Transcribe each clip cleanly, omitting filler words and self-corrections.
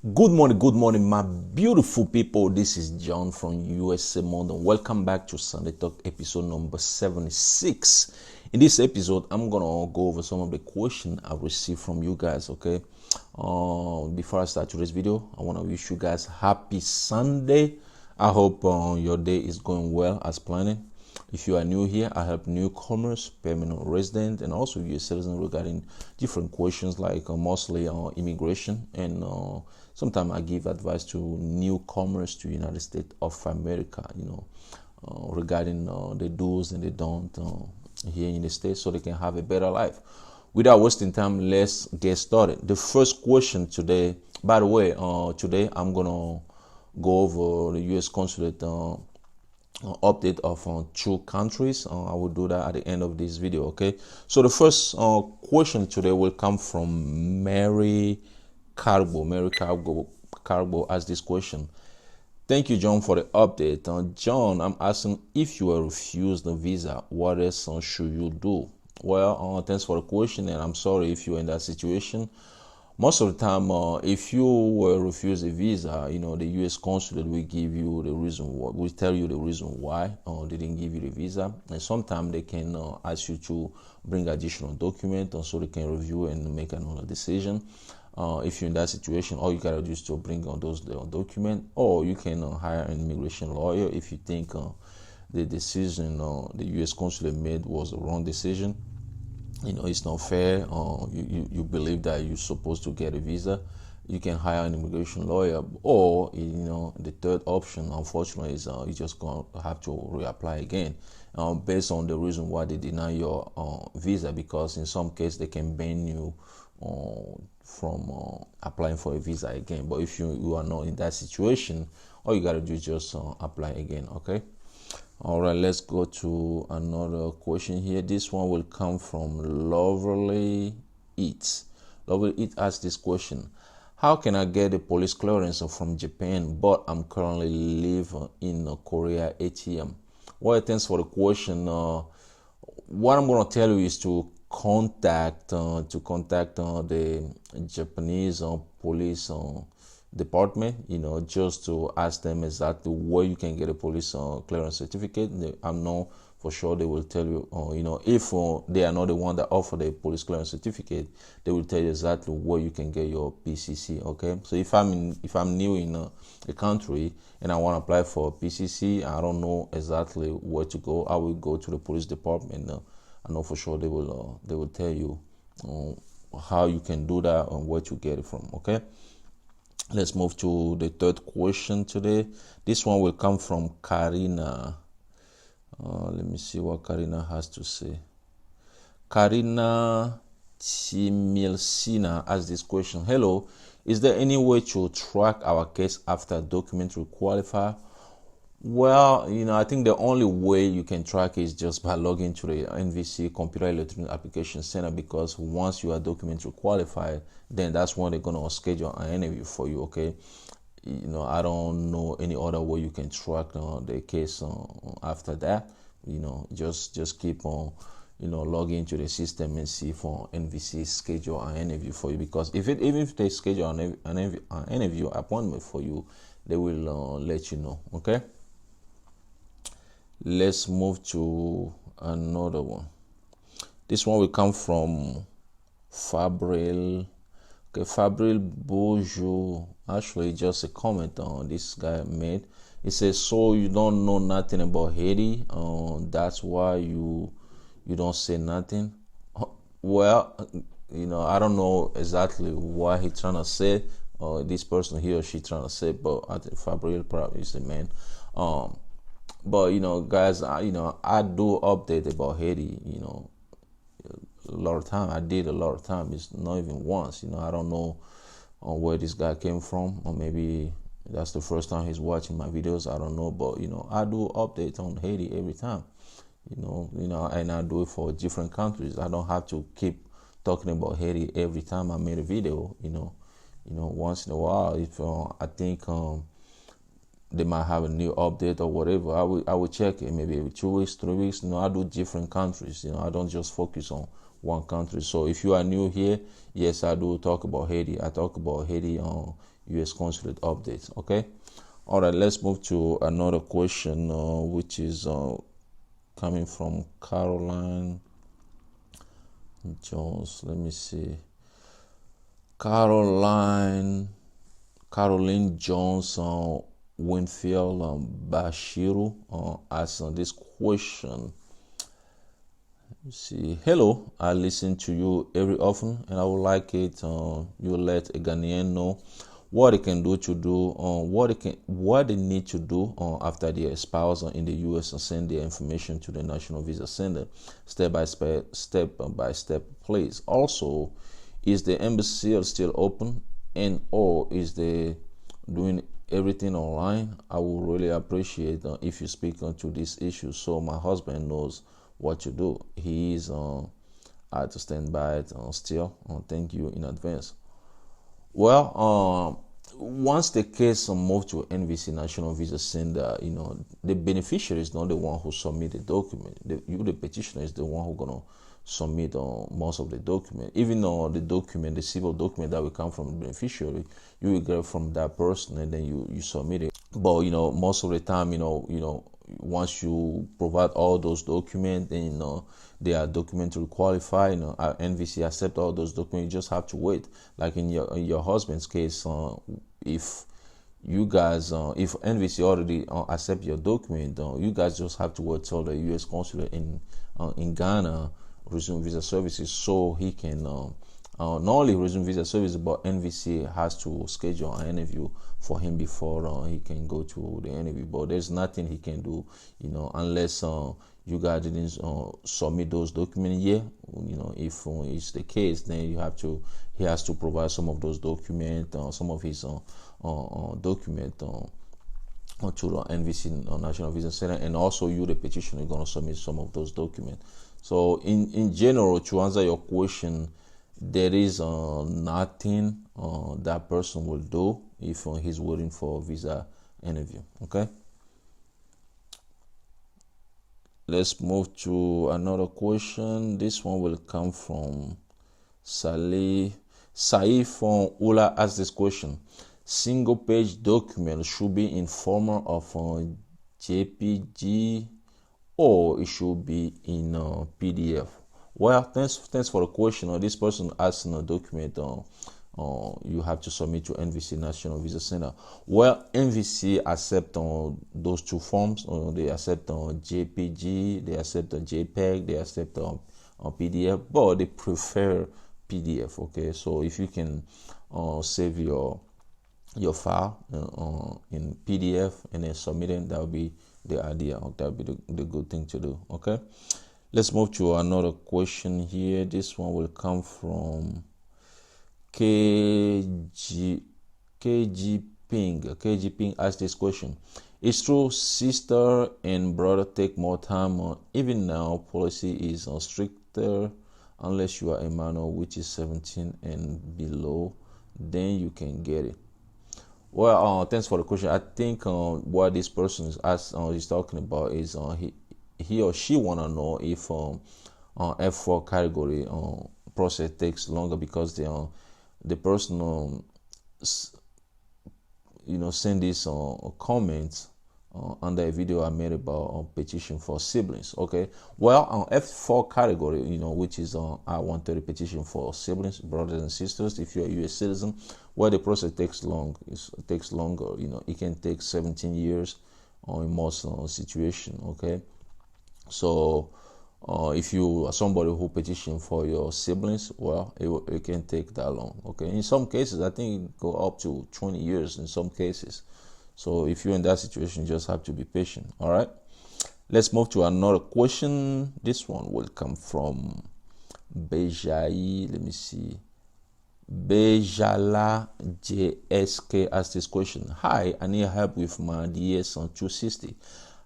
Good morning, my beautiful people. This is John from USA London. Welcome back to Sunday Talk episode number 76. In this episode, I'm gonna go over some of the questions I've received from you guys. Okay. Before I start today's video, I want to wish you guys happy Sunday. I hope your day is going well as planned. If you are new here, I help newcomers, permanent resident, and also US citizens regarding different questions like mostly immigration, and sometimes I give advice to newcomers to United States of America, regarding the do's and the don't here in the States so they can have a better life. Without wasting time, let's get started. The first question today, by the way, today I'm going to go over the US Consulate update of two countries. I will do that at the end of this video. Okay, so the first question today will come from Mary Carbo asked this question. Thank you, John, for the update. John, I'm asking, if you were refused the visa, what else should you do? Well, thanks for the question, and I'm sorry if you're in that situation. Most of the time, if you were refused a visa, the U.S. consulate will give you the reason why, will tell you the reason why they didn't give you the visa. And sometimes they can ask you to bring additional documents so they can review and make another decision. If you're in that situation, all you gotta do is to bring on those documents, or you can hire an immigration lawyer if you think the decision the U.S. consulate made was a wrong decision. It's not fair. You believe that you're supposed to get a visa, you can hire an immigration lawyer, or the third option, unfortunately, is you just gonna have to reapply again, based on the reason why they deny your visa, because in some cases they can ban you from applying for a visa again. But if you are not in that situation, all you gotta do is just apply again. Okay. All right, let's go to another question here. This one will come from Lovely Eats. Lovely Eats asked this question. How can I get a police clearance from Japan, but I'm currently live in Korea ATM? Well, thanks for the question. What I'm going to tell you is to contact the Japanese police department, just to ask them exactly where you can get a police clearance certificate. I'm not for sure they will tell you, if they are not the one that offer the police clearance certificate, they will tell you exactly where you can get your PCC. Okay, so if I'm new in a country and I want to apply for PCC, I don't know exactly where to go. I will go to the police department. I know for sure they will tell you how you can do that and where to get it from. Okay. Let's move to the third question today. This one will come from Karina. Let me see what Karina has to say. Karina Timilsina asked this question. Hello, is there any way to track our case after document requalify? Well, I think the only way you can track is just by logging to the NVC Computer Electronic Application Center, because once you are document qualified, then that's when they're gonna schedule an interview for you. Okay, I don't know any other way you can track the case after that. Just keep on log into the system and see for NVC schedule an interview for you, because even if they schedule an interview appointment for you, they will let you know. Okay. Let's move to another one. This one will come from Fabril. Okay, Fabril Bojo. Actually, just a comment on this guy made. It says, so you don't know nothing about Haiti. That's why you don't say nothing. Well, I don't know exactly what he trying to say. This person, he or she trying to say, but I think Fabril probably is the man. But guys, I do update about Haiti. A lot of time. I did a lot of time. It's not even once. I don't know where this guy came from, or maybe that's the first time he's watching my videos. I don't know, but I do updates on Haiti every time. And I do it for different countries. I don't have to keep talking about Haiti every time I made a video. Once in a while, if I think they might have a new update or whatever. I will check it maybe 2 weeks, 3 weeks. I do different countries. I don't just focus on one country. So if you are new here, yes, I do talk about Haiti. I talk about Haiti on U.S. Consulate updates. Okay. All right. Let's move to another question, which is coming from Caroline Jones. Let me see. Caroline Jones Winfield Bashiru asks this question. Let's see. Hello, I listen to you every often, and I would like it you let a Ghanaian know what they can do to do what they need to do after their spouse in the U.S. and send their information to the National Visa Center step by step, please. Also, is the embassy still open, and or is they doing everything online? I would really appreciate if you speak onto this issue so my husband knows what to do. He is I to stand by it still. Thank you in advance. Well, once the case moved to NVC National Visa Center, the beneficiary is not the one who submit the document. The petitioner is the one who gonna submit most of the document. Even though the document, the civil document that will come from the beneficiary, you will get from that person and then you submit it. But most of the time, once you provide all those documents, then they are documentary qualified. NVC accept all those documents. You just have to wait. Like in your husband's case, if you guys, if NVC already accept your document, you guys just have to wait till the U.S. Consulate in Ghana resume visa services, so he can not only resume visa services, but NVC has to schedule an interview for him before he can go to the interview. But there's nothing he can do, unless you guys didn't submit those documents yet. If it's the case, then he has to provide some of those documents, some of his document to the NVC National Visa Center, and also you, the petitioner, are going to submit some of those documents. So in general, to answer your question, there is nothing that person will do if he's waiting for a visa interview. Okay. Let's move to another question. This one will come from Saif from Ula asks this question. Single page document should be in form of JPG or it should be in PDF? Well, thanks for the question. This person asking a document you have to submit to NVC National Visa Center. Well, NVC accept those two forms. They accept JPG, they accept JPEG, they accept PDF, but they prefer PDF. Okay, so if you can save your file in PDF and then submit it, that would be the idea. That would be the good thing to do. Okay, let's move to another question here. This one will come from KG Ping. KG Ping asked this question. It's true sister and brother take more time. Even now, policy is stricter unless you are a minor, which is 17 and below, then you can get it. Well, thanks for the question. I think what this person is talking about is he or she wanna know if F4 category process takes longer because the person send this comments under a video I made about petition for siblings. Okay, well, on F4 category, which is I-130 petition for siblings, brothers and sisters, if you're a U.S. citizen, well, the process takes longer. It can take 17 years in most situations. Okay, so if you are somebody who petition for your siblings, well, it can take that long. Okay, in some cases, I think it go up to 20 years in some cases. So if you're in that situation, you just have to be patient. All right, let's move to another question. This one will come from Bejai. Let me see. Bejala JSK asked this question. Hi, I need help with my DS on 260.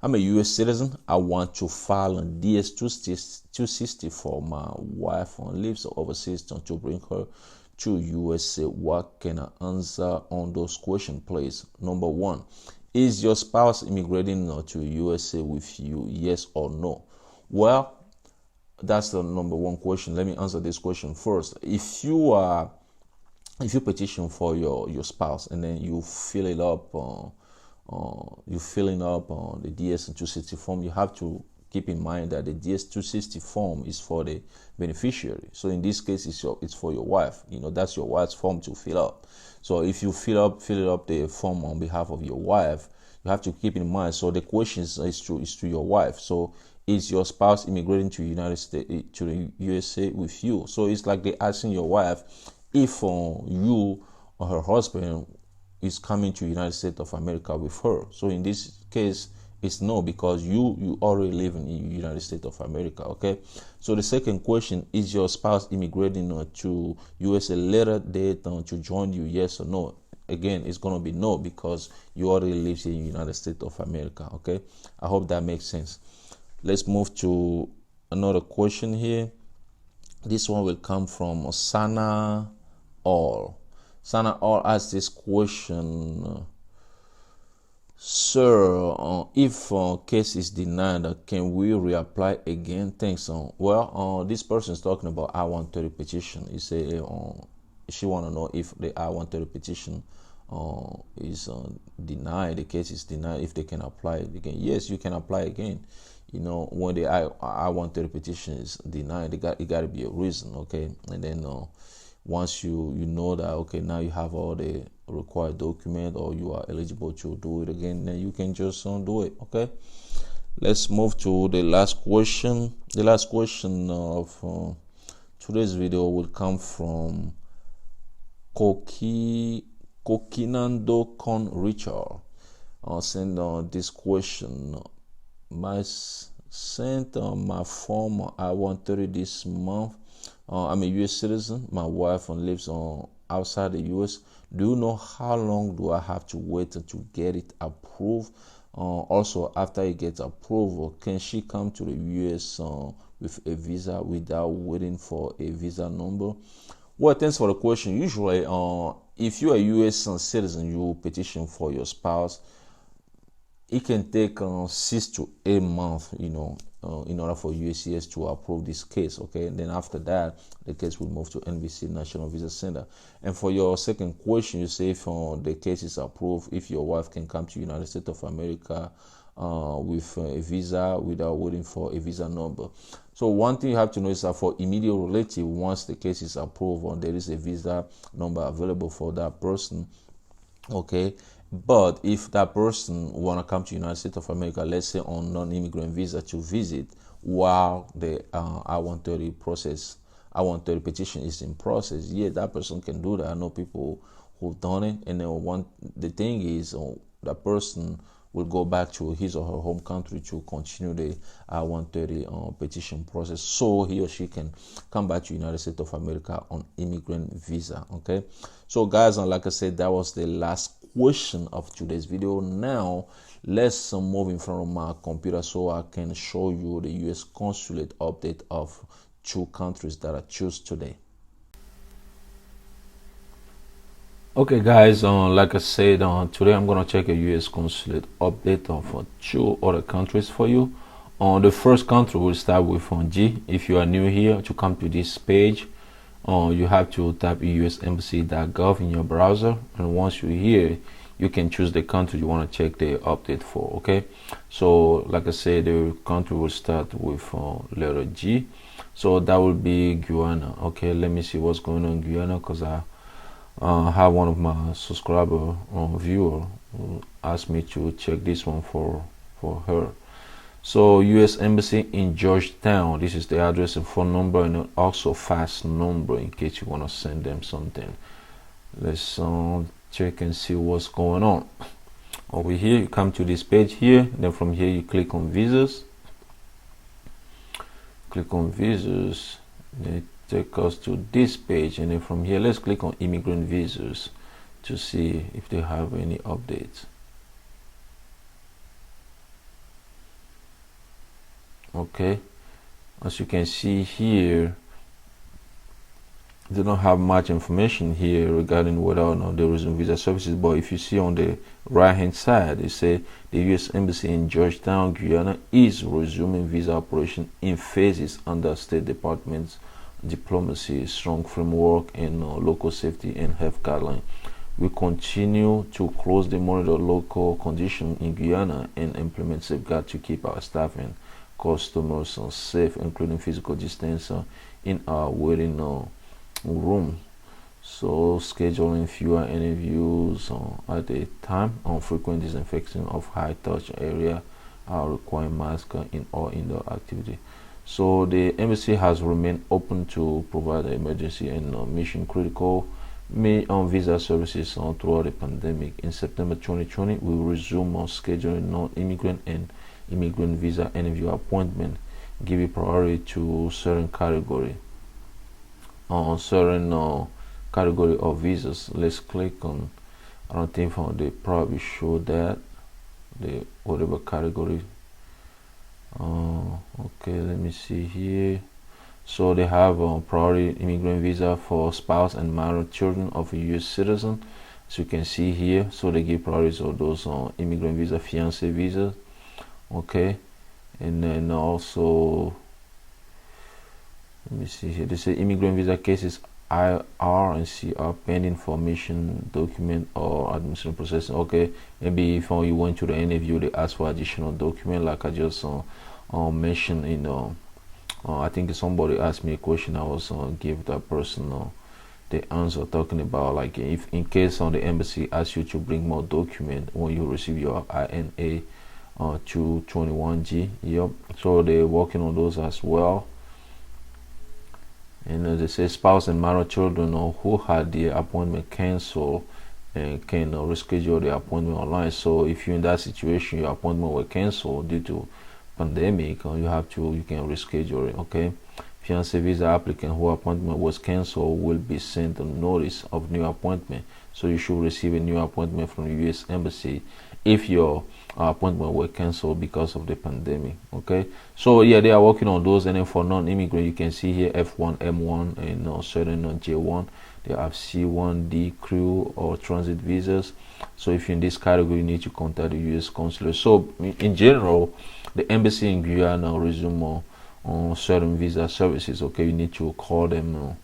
I'm a U.S. citizen. I want to file on DS 260 for my wife who lives overseas to bring her to USA. What can I answer on those questions, please? Number one, Is your spouse immigrating to USA with you? Yes or no? Well, that's the number one question. Let me answer this question first. If you petition for your spouse and then you fill it up, you filling up the DS-260 form, you have to keep in mind that the DS-260 form is for the beneficiary. So in this case, it's for your wife. That's your wife's form to fill up. So if you fill up the form on behalf of your wife, you have to keep in mind. So the question is to your wife. So is your spouse immigrating to United States, to the USA with you? So it's like they asking your wife if you or her husband is coming to United States of America with her. So in this case, it's no, because you already live in the United States of America. Okay. So the second question, is your spouse immigrating to USA later date to join you? Yes or no? Again, it's going to be no, because you already live in the United States of America. Okay. I hope that makes sense. Let's move to another question here. This one will come from Sana All. Sana All asks this question. Sir, if case is denied, can we reapply again? Thanks. This person is talking about I-130 petition. He say she want to know if the I-130 petition is denied, the case is denied, if they can apply it again. Yes, you can apply again. When the I-130 petition is denied, it got to be a reason, okay? And then once you know that, okay, now you have all the required document, or you are eligible to do it again, then you can just do it. Okay, let's move to the last question. The last question of today's video will come from Kokinando Con Richard. Send this question. Sent my form I-130 this month. I'm a U.S. citizen. My wife lives outside the U.S. Do you know how long do I have to wait to get it approved? Also, after it gets approved, can she come to the U.S. With a visa without waiting for a visa number? Well, thanks for the question. Usually, if you're a U.S. citizen, you petition for your spouse. It can take 6 to 8 months, in order for USCIS to approve this case. Okay, and then after that, the case will move to NVC, National Visa Center. And for your second question, you say if the case is approved, if your wife can come to United States of America with a visa without waiting for a visa number. So one thing you have to know is that for immediate relative, once the case is approved and there is a visa number available for that person, okay. But if that person want to come to United States of America, let's say on non-immigrant visa to visit while the I-130 petition is in process, yeah, that person can do that. I know people who've done it. And then the thing is, that person will go back to his or her home country to continue the I-130 petition process, so he or she can come back to United States of America on immigrant visa. Okay, so guys, like I said, that was the last question of today's video. Now let's move in front of my computer so I can show you the U.S. Consulate update of 2 countries that I choose today. Okay guys, like I said, today I'm gonna check a U.S. Consulate update of 2 other countries for you. The first country will start with G. If you are new here, to come to this page, you have to type usembassy.gov in your browser, and once you're here, you can choose the country you want to check the update for. Okay, so like I said, the country will start with letter G, so that will be Guyana. Okay, let me see what's going on in Guyana, because I have one of my subscriber viewer asked me to check this one for her. So U.S. Embassy in Georgetown, this is the address and phone number, and also fax number in case you want to send them something. Let's check and see what's going on. Over here, you come to this page here, then from here you click on visas. Click on visas, then it takes us to this page, and then from here let's click on immigrant visas to see if they have any updates. Okay, as you can see here, they don't have much information here regarding whether or not they resume visa services. But if you see on the right hand side, it say the U.S. Embassy in Georgetown, Guyana is resuming visa operation in phases under State Department's diplomacy, strong framework, and local safety and health guidelines. We continue to closely monitor local conditions in Guyana and implement safeguards to keep our staff and customers safe, including physical distance in our waiting room. So scheduling fewer interviews at a time, on frequent disinfection of high touch area, requiring mask in all indoor activity. So the embassy has remained open to provide emergency and mission critical visa services throughout the pandemic. In September 2020, we will resume on scheduling non-immigrant and immigrant visa interview appointment, giving priority to certain category on certain category of visas. Let's click on, I don't think they probably show that the whatever category. Okay, let me see here. So they have a priority immigrant visa for spouse and minor children of a U.S. citizen, as you can see here. So they give priorities of those immigrant visa, fiancé visa. Okay, and then also, let me see here. They say immigrant visa cases IR and CR pending formation document or administrative processing. Okay, maybe if you went to the interview, they ask for additional document, like I just mentioned in I think somebody asked me a question. I was give that person the answer, talking about like if in case the embassy asks you to bring more document when you receive your INA 221G. Yep. So they're working on those as well. And they say spouse and minor children who had their appointment canceled and can reschedule their appointment online. So if you're in that situation, your appointment was canceled due to pandemic, you can reschedule it. Okay, fiancé visa applicant whose appointment was canceled will be sent a notice of new appointment. So you should receive a new appointment from the U.S. Embassy if your appointment was canceled because of the pandemic. Okay, so yeah, they are working on those. And then for non-immigrant, you can see here F1, M1, and certain J1. They have C1D crew or transit visas. So if you're in this category, you need to contact the U.S. Consulate. So in general, the embassy in Guyana resume on certain visa services. Okay, you need to call them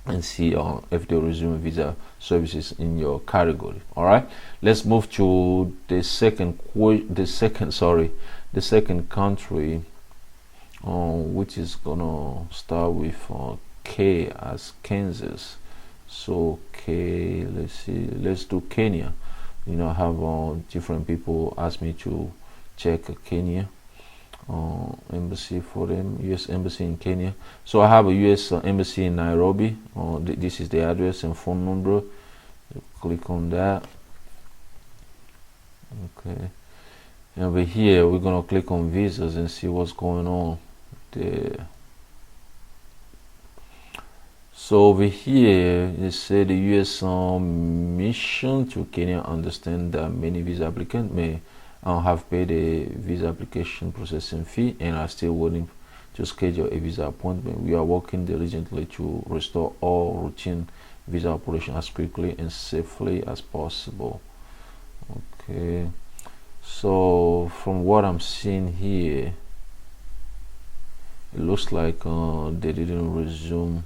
and see if they resume visa services in your category. All right, let's move to the second country, which is gonna start with K as Kansas. So K, let's do Kenya. I have different people ask me to check Kenya embassy for them, U.S. Embassy in Kenya. So I have a U.S. Embassy in Nairobi. This is the address and phone number. Click on that. Okay. And over here, we're gonna click on visas and see what's going on there. So over here, they say the U.S. mission to Kenya understand that many visa applicants may have paid a visa application processing fee and are still waiting to schedule a visa appointment. We are working diligently to restore all routine visa operation as quickly and safely as possible. Okay, so from what I'm seeing here, it looks like they didn't resume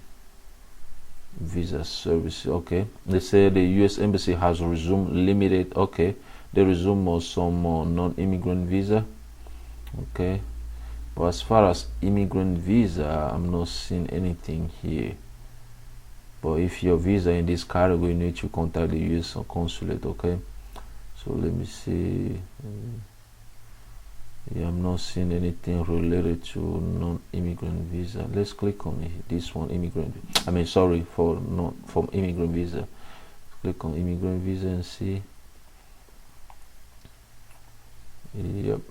visa service. Okay, they say the U.S. Embassy has resumed limited. Okay, they resume some non-immigrant visa. Okay, but as far as immigrant visa, I'm not seeing anything here. But if your visa in this category, you need to contact the U.S. Consulate. Okay, so let me see. Yeah, I'm not seeing anything related to non-immigrant visa. Let's click on this one, immigrant. I mean, sorry, from immigrant visa. Click on immigrant visa and see. Yep,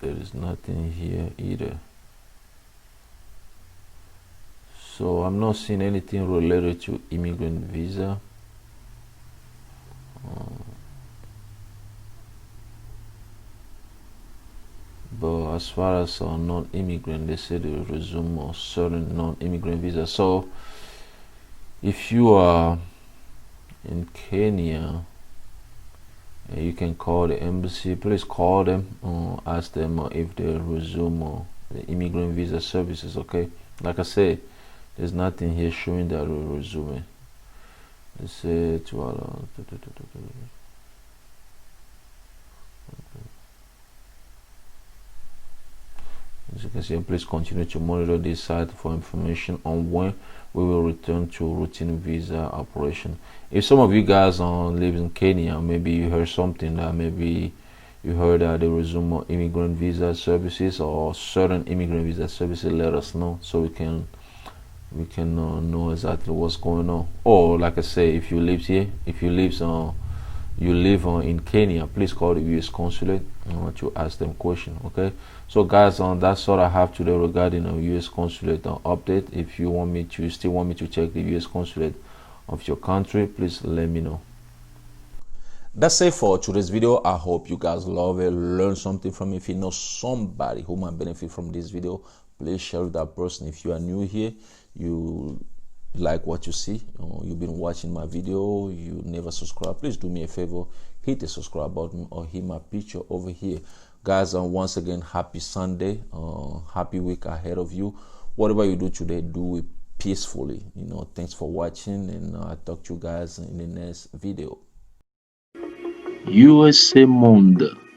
there is nothing here either. So I'm not seeing anything related to immigrant visa. But as far as non-immigrant, they say they resume certain non-immigrant visa. So If you are in Kenya, you can call the embassy. Please call them, ask them if they resume the immigrant visa services. Okay, like I said, there's nothing here showing that we're resuming. Let's say to as you can see, please continue to monitor this site for information on when we will return to routine visa operation. If some of you guys live in Kenya, maybe you heard something that maybe you heard that they resume immigrant visa services or certain immigrant visa services, let us know so we can know exactly what's going on. Or like I say, if you live here, if you live in Kenya, please call the U.S. Consulate to ask them question. Okay, so guys, that's all I have today regarding U.S. Consulate update. If you still want me to check the U.S. Consulate of your country, please let me know. That's it for today's video. I hope you guys love it, learn something from it. If you know somebody who might benefit from this video, please share with that person. If you are new here, you like what you see, you've been watching my video, you never subscribe, please do me a favor, hit the subscribe button or hit my picture over here. Guys, once again, happy Sunday, happy week ahead of you. Whatever you do today, do it peacefully. Thanks for watching, and I'll talk to you guys in the next video. USA Monde.